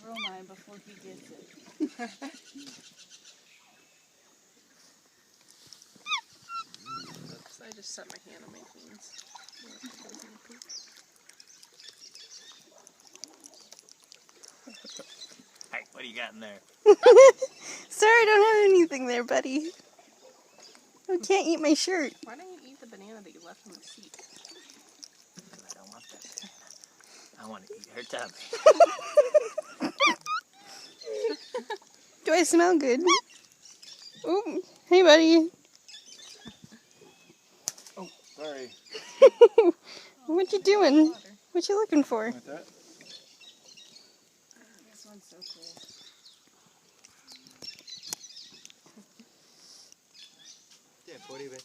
throw mine before he gets it. Oops, I just set my hand on my jeans. Hey, what do you got in there? Sorry, I don't have anything there, buddy. I can't eat my shirt. Why don't you eat the banana that you left on the seat? Because I don't want that banana. I want to eat her tummy. Do I smell good? Oh, hey, buddy. Oh, sorry. What you doing? What you looking for? With that? This one's so cool. Yeah, 40 bit.